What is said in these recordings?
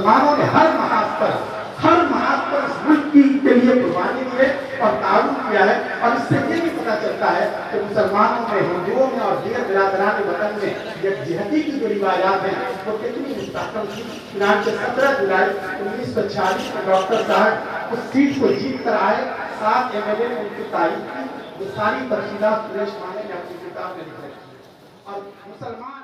مسلمانوں نے ہر محاذ پر اس ملک کے لیے قربانی دی ہے اور تعاون کیا ہے، اور اس سے یہ بھی پتہ چلتا ہے کہ مسلمانوں میں، ہندوؤں میں اور دیگر برادران وطن میں یکجہتی کی جو روایات ہیں وہ کتنی مستحکم تھی۔ چنانچہ 17 جولائی 1946 میں ڈاکٹر صاحب اس سیٹ کو جیت کر آئے، 7 MLA نے ان کی تعریف کی، وہ ساری تفصیلات سریش مانے نے اپنی کتاب میں لکھ رکھی۔ اور مسلمان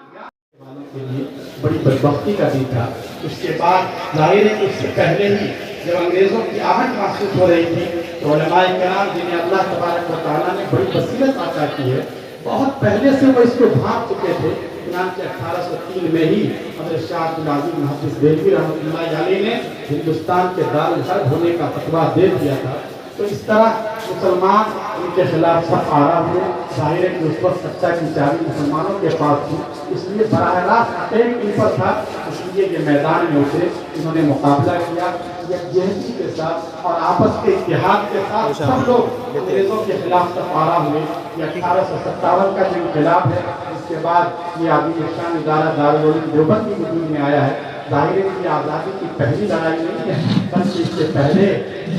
والوں کے لیے بڑی بدبختی کا دن تھا۔ اس کے بعد ظاہر ہے کہ اس سے پہلے ہی جب انگریزوں کی آہٹ محسوس ہو رہی تھی تو علماء کرام جنہیں اللہ تبارک و تعالیٰ نے بڑی بصیرت عطا کی ہے، بہت پہلے سے وہ اس کو بھانپ چکے تھے۔ چنانچہ 1803 میں ہی حضرت شاہ عبدالعزیز محدث دہلوی رحمۃ اللہ علیہ نے ہندوستان کے دارالحرب ہونے کا فتویٰ دے دیا تھا۔ تو اس طرح مسلمان ان کے خلاف سب آرا ہوئے۔ ظاہر ہے کہ اس وقت سچا کی چابی مسلمانوں کے پاس تھی، اس لیے براہ راست ایک ان پر تھا، اس لیے یہ میدان میں اترے، انہوں نے مقابلہ کیا یکجہتی کے ساتھ اور آپس کے اتحاد کے ساتھ۔ سب لوگ انگریزوں کے خلاف سب آرا ہوئے۔ یہ 1857 کا جو انقلاب ہے، اس کے بعد یہ عادل شان ادارہ دارالعلوم دیوبند کی وجود میں آیا ہے۔ ظاہر ہے کہ آزادی کی پہلی لڑائی نہیں ہے، بلکہ اس سے پہلے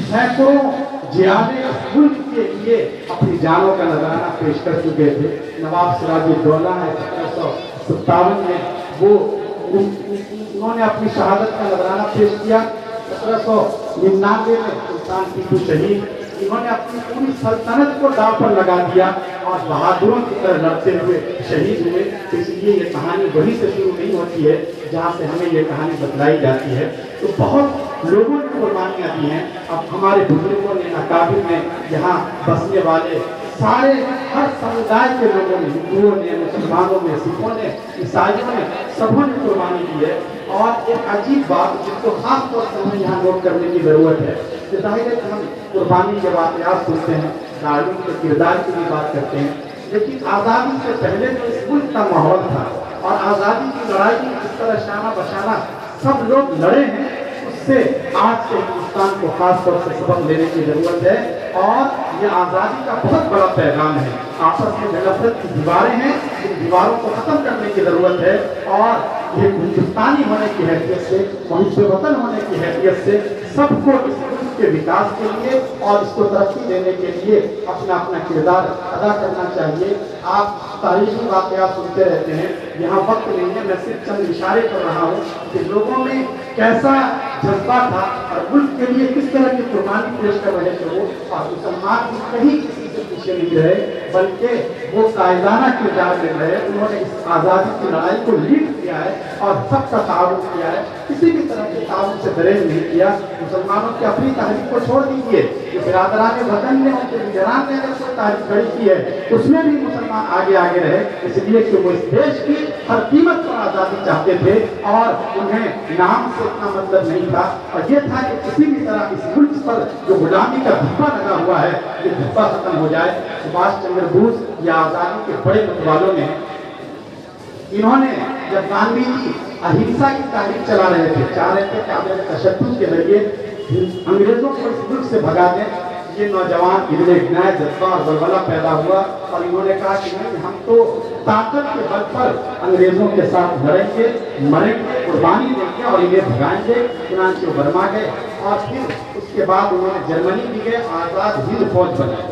سینکڑوں جہادیں اس ملک کے لیے اپنی جانوں کا نذرانہ پیش کر چکے تھے۔ نواب سراج الدولہ نے 1757 میں انہوں نے اپنی شہادت کا نذرانہ پیش کیا۔ 1799 میں سلطان ٹیپو شہید، انہوں نے اپنی پوری سلطنت کو داؤ پر لگا دیا اور بہادروں کی طرح لڑتے ہوئے شہید ہوئے۔ اس لیے یہ کہانی وہیں سے شروع نہیں ہوتی ہے جہاں سے ہمیں یہ کہانی بتلائی جاتی ہے۔ تو بہت لوگوں نے قربانیاں دی ہیں۔ اب ہمارے بزرگوں نے، اکابر نے، یہاں بسنے والے سارے ہر سمودائے کے لوگوں نے، ہندوؤں نے، مسلمانوں نے، سکھوں نے، عیسائیوں نے، سبوں نے قربانی دی ہے۔ اور ایک عجیب بات جس کو خاص طور سے ہمیں یہاں نوٹ کرنے کی ضرورت ہے کہ ظاہر ہے کہ ہم قربانی کے واقعات سنتے ہیں، داڑیوں کے کردار کی بھی بات کرتے ہیں، لیکن آزادی سے پہلے جو اس ملک کا ماحول تھا اور آزادی کی لڑائی کی جس طرح شانہ بشانہ سب لوگ لڑے ہیں، اس سے آج کے ہندوستان کو خاص طور سے سبق لینے کی ضرورت ہے۔ اور یہ آزادی کا بہت بڑا پیغام ہے۔ آپس میں جو نفرت کی دیواریں ہیں، ان دیواروں کو ختم کرنے کی ضرورت ہے، اور یہ ہندوستانی ہونے کی حیثیت سے، محب وطن ہونے کی حیثیت سے سب کو اس ملک کے وکاس کے لیے اور اس کو ترقی دینے کے لیے اپنا اپنا کردار ادا کرنا چاہیے۔ آپ تاریخی واقعات سنتے رہتے ہیں، یہاں وقت نہیں ہے، میں صرف چند اشارے کر رہا ہوں کہ لوگوں میں کیسا جذبہ تھا اور ملک کے لیے کس طرح کی قربانی پیش کر رہے تھے وہ، اور مسلمان بھی کہیں کسی سے پیچھے نہیں رہے بلکہ وہ قائدانہ کردار میں رہے۔ انہوں نے اس آزادی کی لڑائی کو لیڈ کیا ہے اور سب کا تعاون کیا ہے، کسی بھی طرح کے تعاون سے گریز نہیں کیا۔ مسلمانوں کی اپنی تحریک کو چھوڑ دیجیے، کہ برادران وطن نے، ان کے لیڈران نے اگر کوئی تحریک کھڑی کی ہے اس میں بھی مسلمان آگے رہے، اس لیے کہ وہ اس دیش کی ہر قیمت پر آزادی چاہتے تھے اور انہیں نام سے اتنا مطلب نہیں تھا، اور یہ تھا کہ کسی بھی طرح اس ملک پر جو غلامی کا دھبا لگا ہوا ہے یہ دھبا ختم ہو جائے۔ سبھاش چندر بوس یا آزادی کے بڑے متوالوں نے، انہوں نے جب گاندھی جی اہنسا کی تحریک چلا رہے تھے، چاہ رہے تھے کہ عدم تشدد کے ذریعے انگریزوں کو اس ملک سے بھگا دیں، یہ نوجوان اتنے نیا جذبہ اور ولولہ پیدا ہوا اور انہوں نے کہا کہ نہیں، ہم تو طاقت کے بل پر انگریزوں کے ساتھ لڑیں گے، مریں گے، قربانی دیں گے اور انہیں بھگائیں گے۔ چنانچہ وہ برما گئے اور پھر اس کے بعد انہوں نے جرمنی بھی گئے، آزاد ہند فوج بنائی۔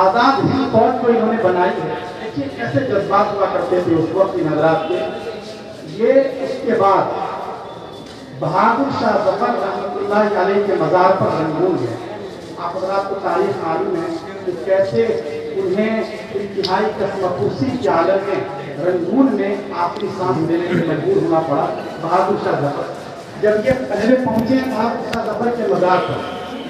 آزاد ہند فوج کو انہوں نے بنائی ہے۔ دیکھیے کیسے جذبات ہوا کرتے تھے اس وقت ان حضرات کے۔ یہ اس کے بعد بہادر شاہ ظفر رحمۃ اللہ علیہ کے مزار پر رنگون گئے۔ آپ حضرات کو تاریخ معلوم ہے کہ کیسے انہیں انتہائی قسم پرسی کی حالت میں رنگون میں آخری سانس دینے کے مجبور ہونا پڑا بہادر شاہ ظفر۔ جب یہ پہلے پہنچے بہادر شاہ ظفر کے مزار پر،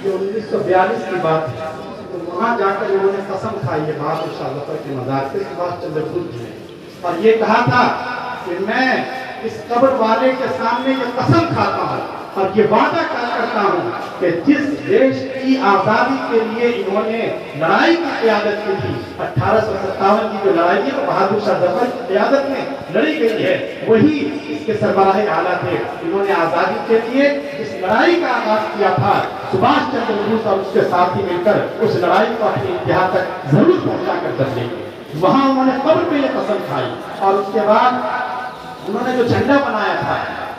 یہ 1942 کی بات ہے، تو وہاں جا کر انہوں نے قسم کھائی ہے بہادر شاہ ظفر کے مزار پہ، سبھاش چندر بوس نے، اور یہ کہا تھا کہ میں اس قبر والے کے سامنے یہ قسم کھاتا ہوں اور یہ وعدہ کرتا ہوں کہ جس دیش کی آزادی کے لیے انہوں نے لڑائی کی قیادت کی تھی، 1857 کی جو لڑائی ہے وہ بہادر شاہ ظفر کی قیادت میں لڑی گئی ہے، وہی اس کے سربراہ اعلیٰ تھے۔ انہوں نے آزادی کے لیے اس لڑائی کا آغاز کیا تھا۔ سبھاش چندر بوس اور اس کے ساتھی مل کر اس لڑائی کو اپنی انتہا تک ضرور پہنچا کر کر لیں گے۔ وہاں انہوں نے قبر پہ یہ قسم کھائی اور اس کے بعد انہوں نے جو جھنڈا بنایا تھا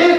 1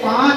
5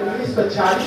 1946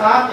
7